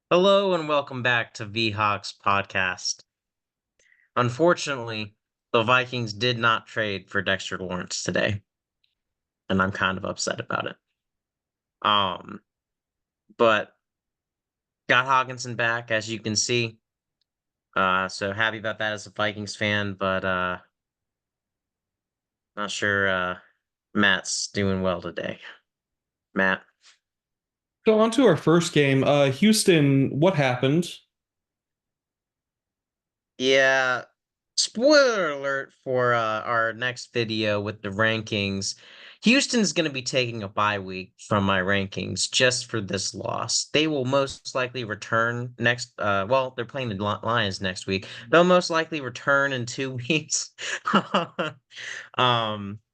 Hello and welcome back to Seahawks podcast. Unfortunately, the Vikings did not trade for Dexter Lawrence today, and I'm kind of upset about it. Um, but got Hawkinson back, as you can see. So happy about that as a Vikings fan, but not sure Matt's doing well today. Matt. So on to our first game. Houston, what happened? Yeah, spoiler alert for our next video with the rankings. Houston's going to be taking a bye week from my rankings just for this loss. They will most likely return next. Well, they're playing the Lions next week. They'll most likely return in 2 weeks.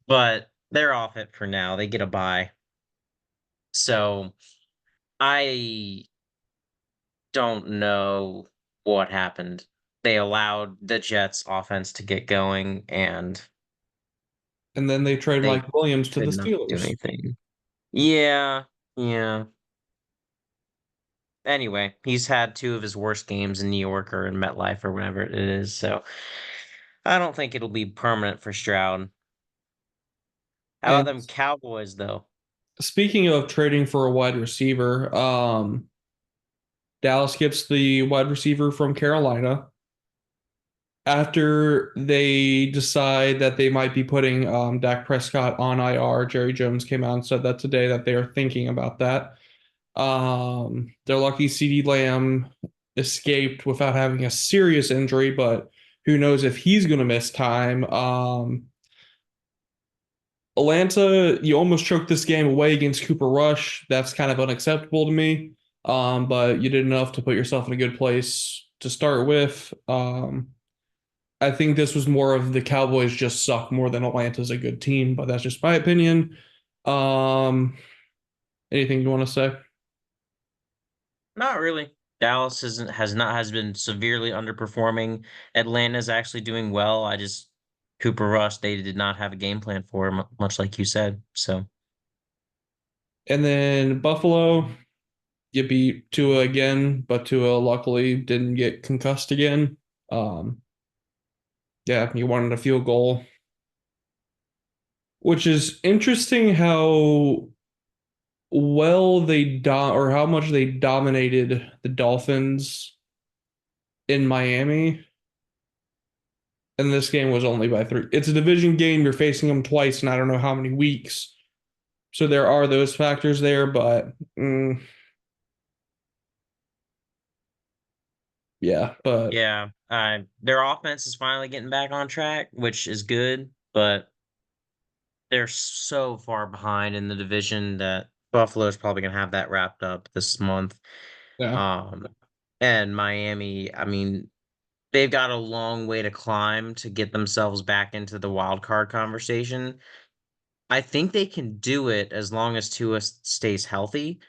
But they're off it for now. They get a bye. So I don't know what happened. They allowed the Jets offense to get going and And then they trade they Mike Williams to could the not do Steelers. anything. Yeah, yeah. Anyway, he's had two of his worst games in New York or in MetLife or whatever it is, so I don't think it'll be permanent for Stroud. How about And them Cowboys though? speaking of trading for a wide receiver, Dallas gets the wide receiver from Carolina after they decide that they might be putting Dak Prescott on IR. Jerry Jones came out and said that today that they are thinking about that. They're lucky CeeDee Lamb escaped without having a serious injury, but who knows if he's going to miss time. Atlanta, you almost choked this game away against Cooper Rush. That's kind of unacceptable to me. But you did enough to put yourself in a good place to start with. I think this was more of the Cowboys just suck more than Atlanta's a good team, but that's just my opinion. Um, Anything you want to say? Not really. Dallas has been severely underperforming. Atlanta's actually doing well. I just Cooper Rush, they did not have a game plan for him, much like you said. So And then Buffalo, you beat Tua again, but Tua luckily didn't get concussed again. Um, yeah, you wanted a field goal, which is interesting how well or how much they dominated the Dolphins in Miami. And this game was only by three. It's a division game. You're facing them twice, and I don't know how many weeks. So there are those factors there, but yeah, but yeah, their offense is finally getting back on track, which is good, but they're so far behind in the division that Buffalo's probably gonna have that wrapped up this month. yeah. Um, and Miami, I mean, they've got a long way to climb to get themselves back into the wild card conversation. I think they can do it as long as Tua stays healthy,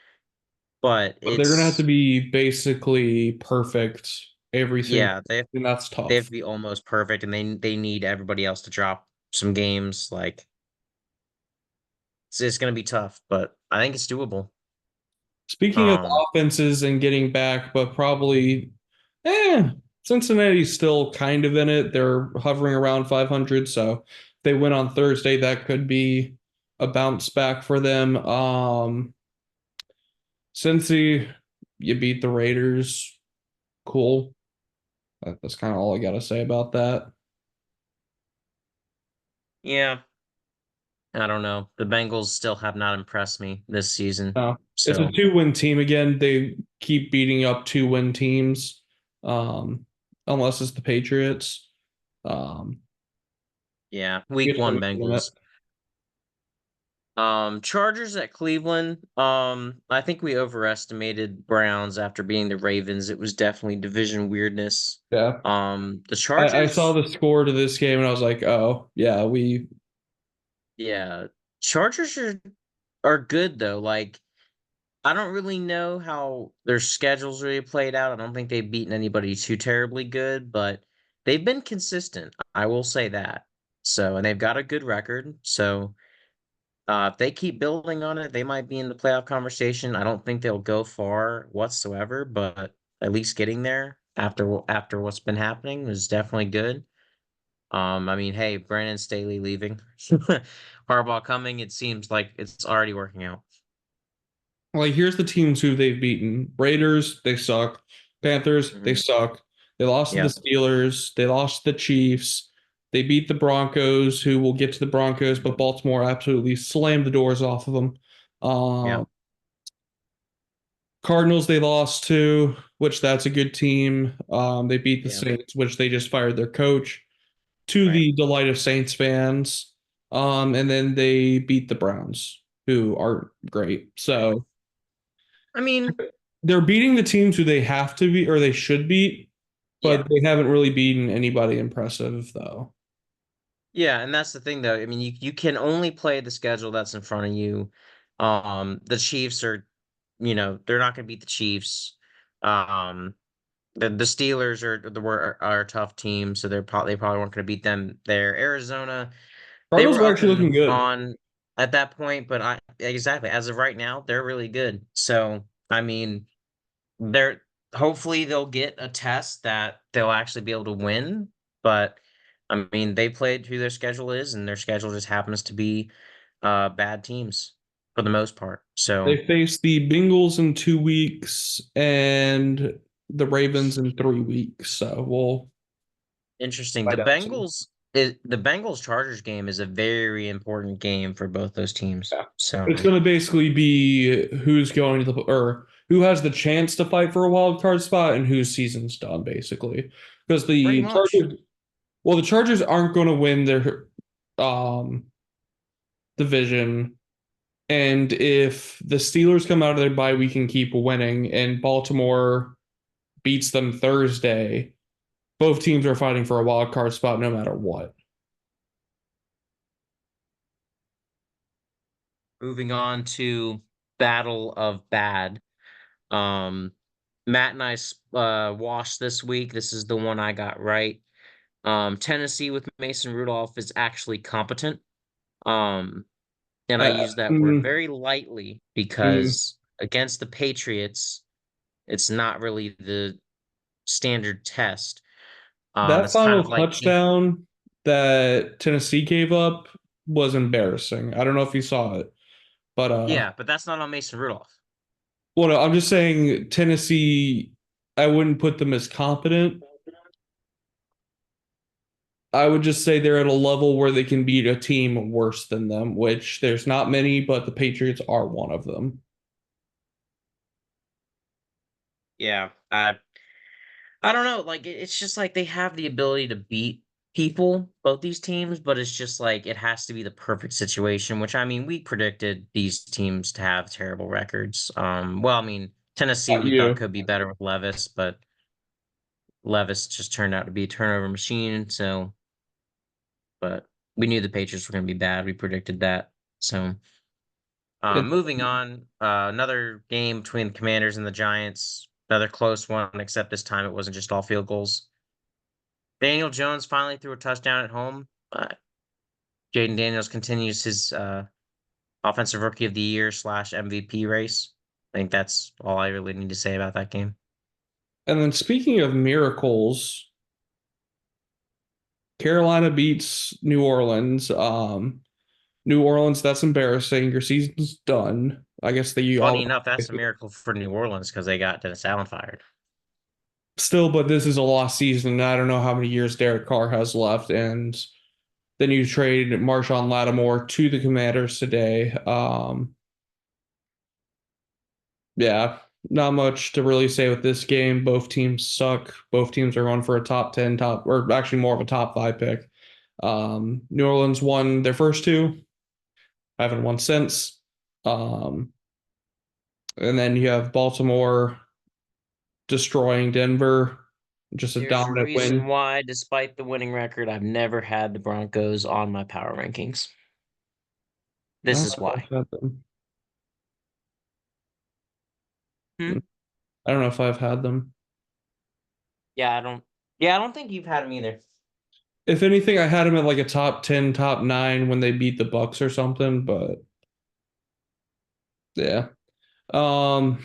but But they're gonna have to it's be basically perfect every single, yeah, and that's they have tough. to be almost perfect, and they need everybody else to drop some games. Like it's gonna be tough, but I think it's doable. Speaking of Um, offenses and getting back, but probably, eh, Cincinnati's still kind of in it. They're hovering around 500, so if they win on Thursday, that could be a bounce back for them. Cincy, you beat the Raiders, cool. That's kind of all I gotta say about that. yeah, I don't know. The Bengals still have not impressed me this season, No, it's a so two-win team again. They keep beating up two-win teams, um, unless it's the Patriots. Um, yeah. you Week have to one win it. Bengals. Chargers at Cleveland. I think we overestimated Browns after beating the Ravens. It was definitely division weirdness. Yeah. The I saw Chargers, the score to this game and I was like, oh, yeah, yeah, Chargers are good though. Like I don't really know how their schedules really played out. I don't think they've beaten anybody too terribly good, but they've been consistent. I will say that. So, and they've got a good record. So If they keep building on it, they might be in the playoff conversation. I don't think they'll go far whatsoever, but at least getting there after what's been happening is definitely good. I mean, hey, Brandon Staley leaving, Harbaugh coming. It seems like it's already working out. Like, here's the teams who they've beaten. Raiders, they suck. Panthers, they Hmm. suck. They lost to the Yeah, Steelers. They lost to the Chiefs. They beat the Broncos, who will get to the Broncos, but Baltimore absolutely slammed the doors off of them. yeah, Um, Cardinals, they lost to, which that's a good team. They beat the yeah. Saints, which they just fired their coach, to Right, the delight of Saints fans. And then they beat the Browns, who aren't great. right. So I mean, they're beating the teams who they have to beat or they should beat, yeah, but they haven't really beaten anybody impressive though. yeah, and that's the thing, though. I mean, you can only play the schedule that's in front of you. The Chiefs are, they're not going to beat the Chiefs. Um, the Steelers are a tough team, so they probably weren't going to beat them there. Arizona, they Cardinals were are up actually looking and good. on at that point, but I exactly as of right now, they're really good. So I mean, they're hopefully they'll get a test that they'll actually be able to win. But I mean, they played who their schedule is, and their schedule just happens to be bad teams for the most part. So They face the Bengals in 2 weeks and the Ravens in 3 weeks. So we'll interesting. find out soon. The Bengals Chargers game is a very important game for both those teams. Yeah. So It's going to basically be who's going to the or who has the chance to fight for a wild card spot and whose season's done, basically. Because pretty the much. Chargers, well, the Chargers aren't going to win their um division. And if the Steelers come out of their bye week and keep winning, and Baltimore beats them Thursday, both teams are fighting for a wild card spot no matter what. Moving on to Battle of Bad. Um, Matt and I washed this week. This is the one I got right. Tennessee with Mason Rudolph is actually competent. Um, and I Uh, use that word mm, very lightly mm. because against the Patriots, it's not really the standard test. That It's kind of final like touchdown that Tennessee gave up was embarrassing. I don't know if you saw it, but yeah, but that's not on Mason Rudolph. well, no, I'm just saying Tennessee. I wouldn't put them as competent. I would just say they're at a level where they can beat a team worse than them, which there's not many, but the Patriots are one of them. Yeah, I don't know. Like it's just like they have the ability to beat people, both these teams, but it's just like it has to be the perfect situation. Which I mean, we predicted these teams to have terrible records. Well, I mean, Tennessee Not we thought you. could be better with Levis, but Levis just turned out to be a turnover machine. So, but we knew the Patriots were going to be bad. We predicted that. So, It, moving on, another game between the Commanders and the Giants. Another close one, except this time it wasn't just all field goals. Daniel Jones finally threw a touchdown at home. Jaden Daniels continues his offensive rookie of the year slash MVP race. I think that's all I really need to say about that game. and then speaking of miracles, Carolina beats New Orleans. New Orleans, that's embarrassing. Your season's done. I guess that you Funny all enough, that's a miracle for New Orleans because they got Dennis Allen fired. still, but this is a lost season. I don't know how many years Derek Carr has left, and then you trade Marshawn Lattimore to the Commanders today. Yeah, not much to really say with this game. Both teams suck. Both teams are going for a top 10, top, or actually more of a top five pick. New Orleans won their first two, haven't won since. Um, and then you have Baltimore destroying Denver, just a There's a dominant reason win. why, despite the winning record, I've never had the Broncos on my power rankings. I This don't is know if why. I've had them. Hmm? I don't know if I've had them. Yeah, I don't. Yeah, I don't think you've had them either. If anything, I had them at like a top 10, top nine when they beat the Bucks or something, but. Yeah. Um,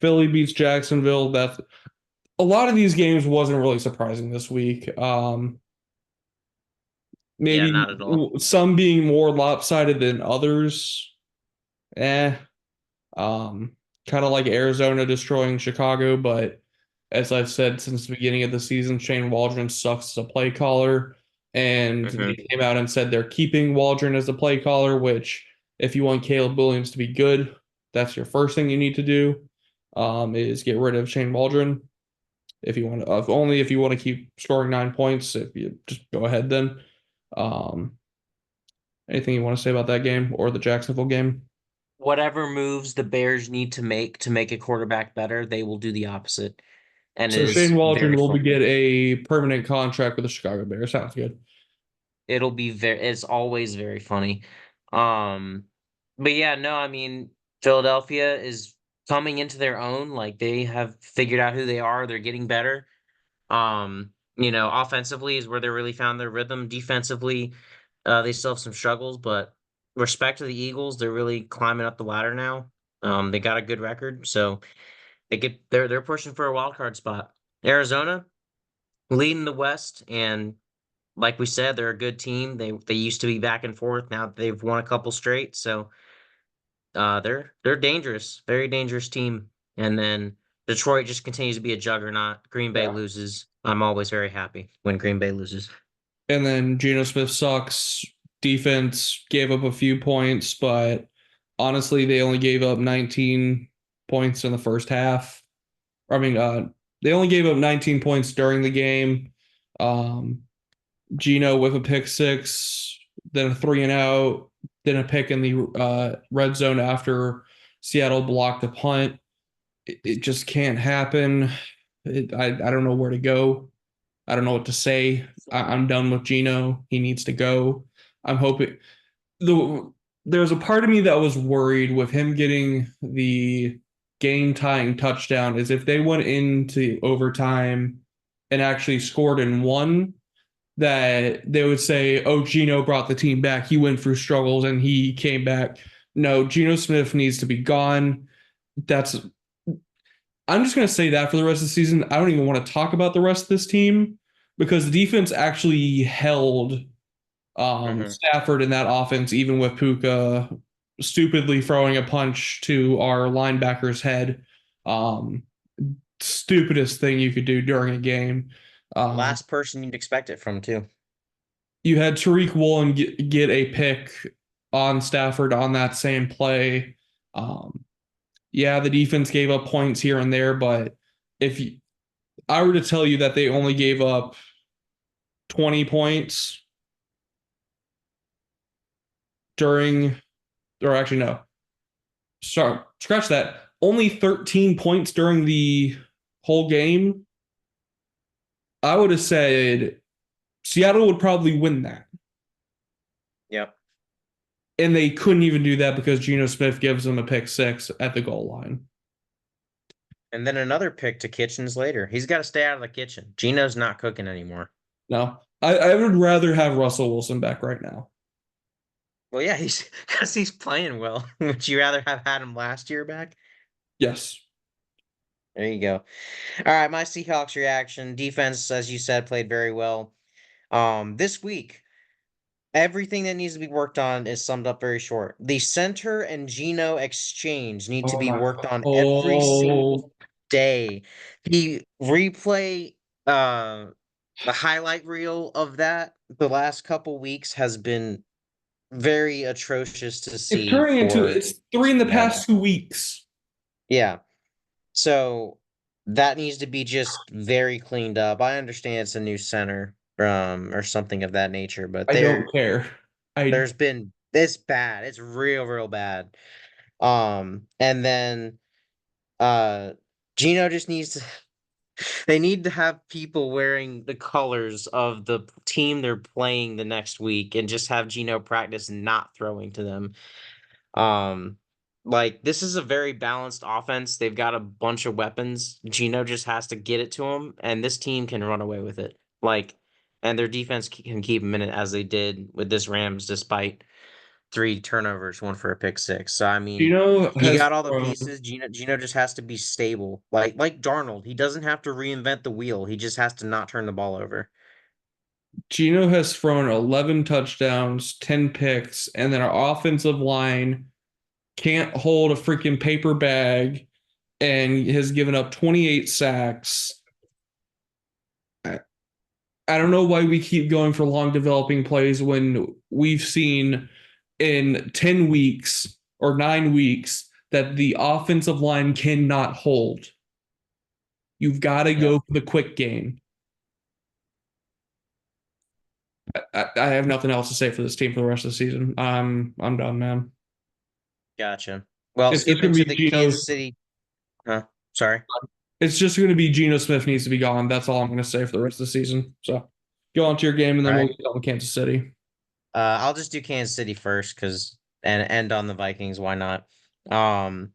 Philly beats Jacksonville. That's a lot of these games wasn't really surprising this week. Yeah, Maybe not at all. some being more lopsided than others. Eh. Um, Kind of like Arizona destroying Chicago, but as I've said since the beginning of the season, Shane Waldron sucks as a play caller, and Hmm. they came out and said they're keeping Waldron as a play caller, which if you want Caleb Williams to be good, that's your first thing you need to do, is get rid of Shane Waldron. If you want to, if only if you want to keep scoring 9 points, if you just go ahead then. Um, Anything you want to say about that game or the Jacksonville game? Whatever moves the Bears need to make a quarterback better, they will do the opposite. And it So Shane is Waldron very will funny. get a permanent contract with the Chicago Bears. Sounds good. It'll be very, it's always very funny. Um, but yeah, no, I mean, Philadelphia is coming into their own. Like they have figured out who they are. They're getting better. Offensively is where they really found their rhythm. Defensively, they still have some struggles, but respect to the Eagles, they're really climbing up the ladder now. They got a good record, so they're pushing for a wild card spot. Arizona leading the West, and like we said, they're a good team. They used to be back and forth. Now they've won a couple straight, so they're dangerous, very dangerous team. And then Detroit just continues to be a juggernaut. Green Bay Yeah. loses. I'm always very happy when Green Bay loses. And then Geno Smith sucks. Defense gave up a few points, but honestly, they only gave up 19 points in the first half. I mean, they only gave up 19 points during the game. Um, Geno with a pick six, then a three and out, then a pick in the red zone after Seattle blocked a punt. It just can't happen. I don't know where to go. I don't know what to say. I'm done with Geno. He needs to go. I'm hoping the there's a part of me that was worried with him getting the game tying touchdown is if they went into overtime and actually scored and won, that they would say, "Oh, Geno brought the team back. He went through struggles and he came back." No, Geno Smith needs to be gone. That's I'm just going to say that for the rest of the season. I don't even want to talk about the rest of this team because the defense actually held Hmm. Stafford in that offense, even with Puka stupidly throwing a punch to our linebacker's head. Um, Stupidest thing you could do during a game. Um, Last person you'd expect it from too. you had Tariq Woolen get a pick on Stafford on that same play. Um, yeah, the defense gave up points here and there, but if I were to tell you that they only gave up 20 points during, or actually, no, sorry, scratch that, only 13 points during the whole game, I would have said Seattle would probably win that. Yep. And they couldn't even do that because Geno Smith gives them a pick six at the goal line. And then another pick to Kitchens later. He's got to stay out of the kitchen. Geno's not cooking anymore. No, I would rather have Russell Wilson back right now. Well, yeah, he's because he's playing well. Would you rather have had him last year back? Yes. There you go. All right, my Seahawks reaction. Defense, as you said, played very well. This week, everything that needs to be worked on is summed up very short. The center and Geno exchange need to Oh be my worked God. on every Oh, single day. The replay, the highlight reel of that the last couple weeks has been very atrocious to it's see turning into for it's three in the bad. past 2 weeks. Yeah. So that needs to be just very cleaned up. I understand it's a new center, or something of that nature, but I don't care. I there's been it's bad. It's real, real bad. And then uh Gino just needs to they need to have people wearing the colors of the team they're playing the next week and just have Gino practice not throwing to them. Um, like this is a very balanced offense. They've got a bunch of weapons. Gino just has to get it to him, and this team can run away with it. Like, and their defense can keep them in it as they did with this Rams, despite 3 turnovers, one for a pick six. So I mean, Gino you has got all the thrown pieces. Gino just has to be stable, like Darnold. He doesn't have to reinvent the wheel. He just has to not turn the ball over. Gino has thrown 11 touchdowns, 10 picks, and then our offensive line can't hold a freaking paper bag and has given up 28 sacks. I, I don't know why we keep going for long developing plays when we've seen in 10 weeks or 9 weeks that the offensive line cannot hold. You've got to Yeah, go for the quick game. I have nothing else to say for this team for the rest of the season. I'm done, man. gotcha. Well, It's just skipping going to to be the Geno. Kansas City. Huh? Sorry. It's just going to be Geno Smith needs to be gone. That's all I'm going to say for the rest of the season. So go on to your game, and All then we'll right. get on Kansas City. I'll just do Kansas City first, because and end on the Vikings. Why not? Um,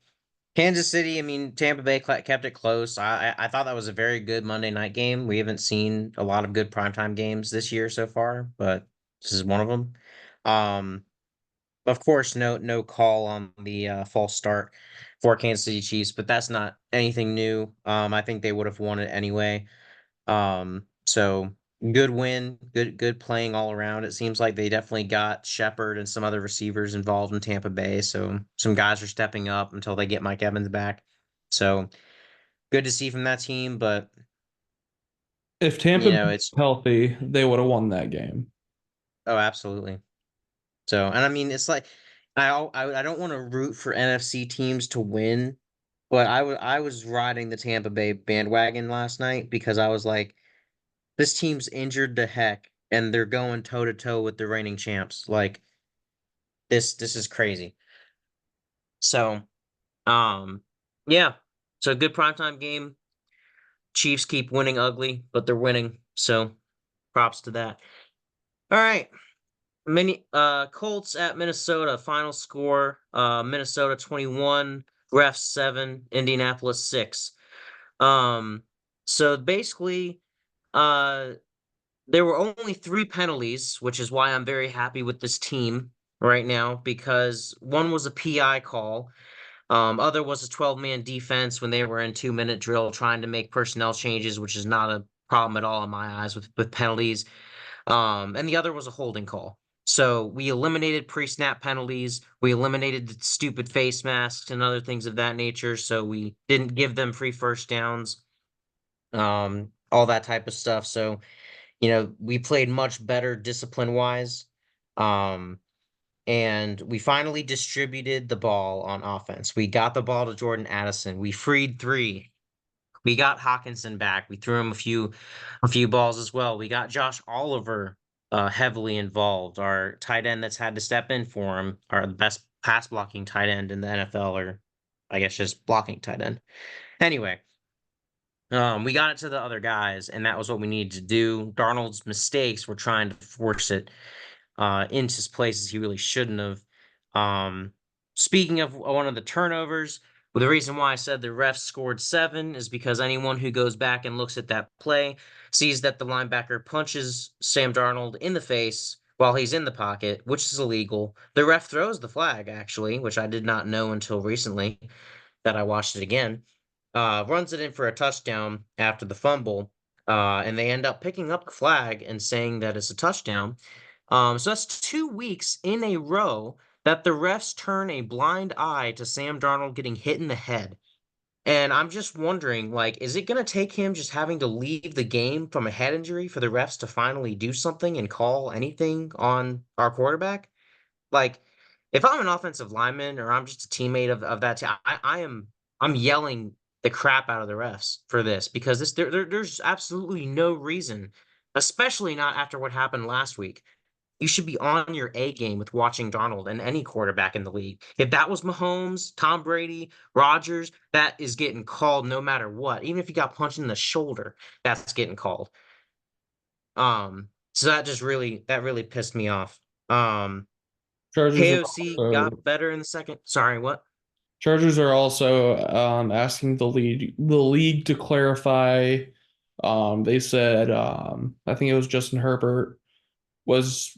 Kansas City. I mean, Tampa Bay kept it close. I thought that was a very good Monday night game. We haven't seen a lot of good primetime games this year so far, but this is one of them. Um, of course, no call on the false start for Kansas City Chiefs, but that's not anything new. I think they would have won it anyway. So good win, good playing all around. It seems like they definitely got Shepard and some other receivers involved in Tampa Bay. So some guys are stepping up until they get Mike Evans back. So good to see from that team, but If Tampa Bay it's was healthy, they would have won that game. oh, absolutely. So, and I mean, it's like I don't want to root for NFC teams to win, but I was riding the Tampa Bay bandwagon last night because I was like, this team's injured to heck, and they're going toe to toe with the reigning champs. Like this is crazy. So, um, yeah. So good primetime game. Chiefs keep winning ugly, but they're winning. So props to that. All right. Colts at Minnesota. Final score, Minnesota 21, Refs 7, Indianapolis 6. Um, so basically, uh there were only 3 penalties, which is why I'm very happy with this team right now, because one was a PI call. Other was a 12-man defense when they were in 2-minute drill trying to make personnel changes, which is not a problem at all in my eyes with penalties. And the other was a holding call. So we eliminated pre-snap penalties. We eliminated the stupid face masks and other things of that nature. So we didn't give them free first downs, all that type of stuff. So, we played much better discipline wise. Um, and we finally distributed the ball on offense. We got the ball to Jordan Addison. We freed three. We got Hawkinson back. We threw him a few balls as well. We got Josh Oliver heavily involved. Our tight end that's had to step in for him, our best pass blocking tight end in the NFL, or I guess just blocking tight end. Anyway, we got it to the other guys, and that was what we needed to do. Darnold's mistakes were trying to force it into places he really shouldn't have. Um, Speaking of one of the turnovers, well, the reason why I said the refs scored 7 is because anyone who goes back and looks at that play sees that the linebacker punches Sam Darnold in the face while he's in the pocket, which is illegal. The ref throws the flag, actually, which I did not know until recently that I watched it again. Runs it in for a touchdown after the fumble, and they end up picking up the flag and saying that it's a touchdown. So that's 2 weeks in a row that the refs turn a blind eye to Sam Darnold getting hit in the head. And I'm just wondering, like, is it going to take him just having to leave the game from a head injury for the refs to finally do something and call anything on our quarterback? Like, if I'm an offensive lineman or I'm just a teammate of that team, I'm yelling the crap out of the refs for this, because there's absolutely no reason, especially not after what happened last week. You should be on your A game with watching Darnold and any quarterback in the league. If that was Mahomes, Tom Brady, Rodgers, that is getting called no matter what. Even if you got punched in the shoulder, that's getting called. So that really pissed me off. Um, Chargers are KOC got also better in the second. Sorry, what? Chargers are also asking the league to clarify. They said I think it was Justin Herbert was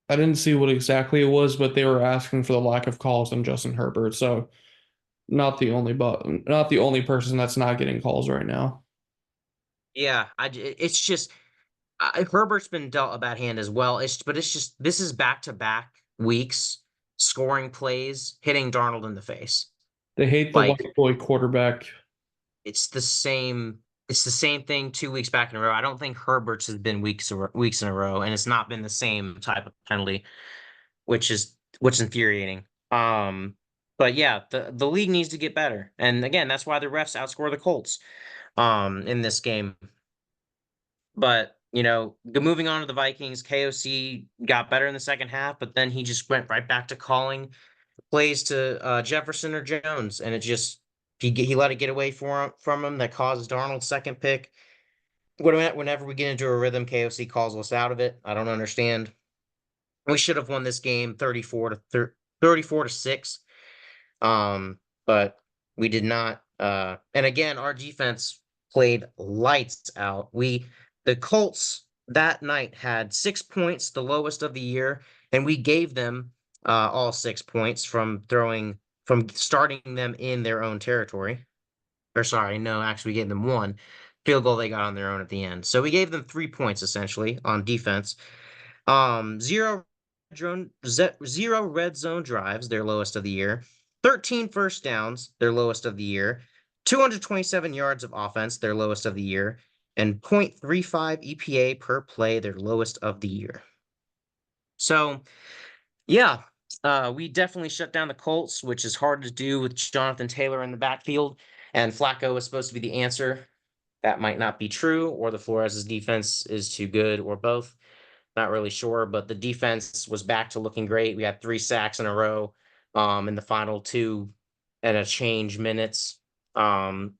I didn't see what exactly it was, but they were asking for the lack of calls on Justin Herbert. So not the only person that's not getting calls right now. Yeah, it's just Herbert's been dealt a bad hand as well. But it's just this is back to back weeks scoring plays, hitting Darnold in the face. They hate the Like white boy quarterback. it's the same. It's the same thing 2 weeks back in a row. I don't think Herbert's has been weeks in a row, and it's not been the same type of penalty, which is infuriating. Um, but yeah, the league needs to get better, and again, that's why the refs outscore the Colts in this game. But moving on to the Vikings, KOC got better in the second half, but then he just went right back to calling plays to Jefferson or Jones, and it just he let it get away from him. That caused Darnold's second pick. Whenever we get into a rhythm, KOC calls us out of it. I don't understand. We should have won this game 34-6. But we did not. And again, our defense played lights out. The Colts that night had 6 points, the lowest of the year, and we gave them all 6 points from starting them in their own territory. Or sorry, no, actually we gave them one field goal they got on their own at the end. So we gave them 3 points essentially on defense. Zero red zone drives, their lowest of the year. 13 first downs, their lowest of the year. 227 yards of offense, their lowest of the year. And 0.35 EPA per play, their lowest of the year. So, yeah, we definitely shut down the Colts, which is hard to do with Jonathan Taylor in the backfield. And Flacco is supposed to be the answer. That might not be true, or the Flores' defense is too good, or both. Not really sure, but the defense was back to looking great. We had 3 sacks in a row in the final 2 and a change minutes. Um,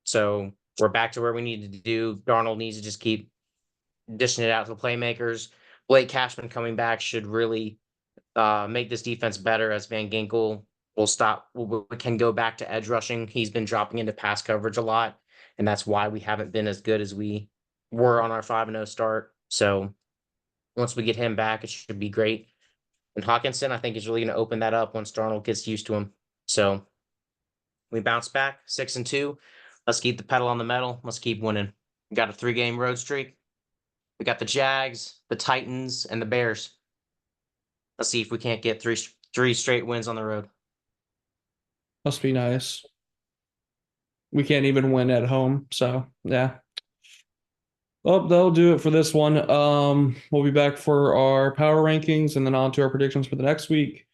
so we're back to where we needed to do. Darnold needs to just keep dishing it out to the playmakers. Blake Cashman coming back should really make this defense better as Van Ginkel we can go back to edge rushing. He's been dropping into pass coverage a lot, and that's why we haven't been as good as we were on our 5-0 start. So once we get him back, it should be great. And Hawkinson, I think, is really going to open that up once Darnold gets used to him. So we bounce back 6-2. Let's keep the pedal on the metal. Let's keep winning. We got a 3-game road streak. We got the Jags, the Titans, and the Bears. Let's see if we can't get three straight wins on the road. Must be nice. We can't even win at home, so yeah. Well, that'll do it for this one. We'll be back for our power rankings and then on to our predictions for the next week.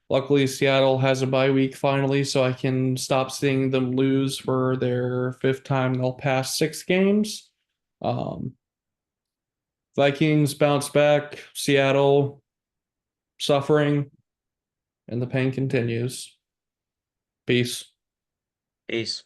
Luckily, Seattle has a bye week finally, so I can stop seeing them lose for their fifth time they'll pass 6 games. Um, Vikings bounce back, Seattle suffering, and the pain continues. Peace. Peace.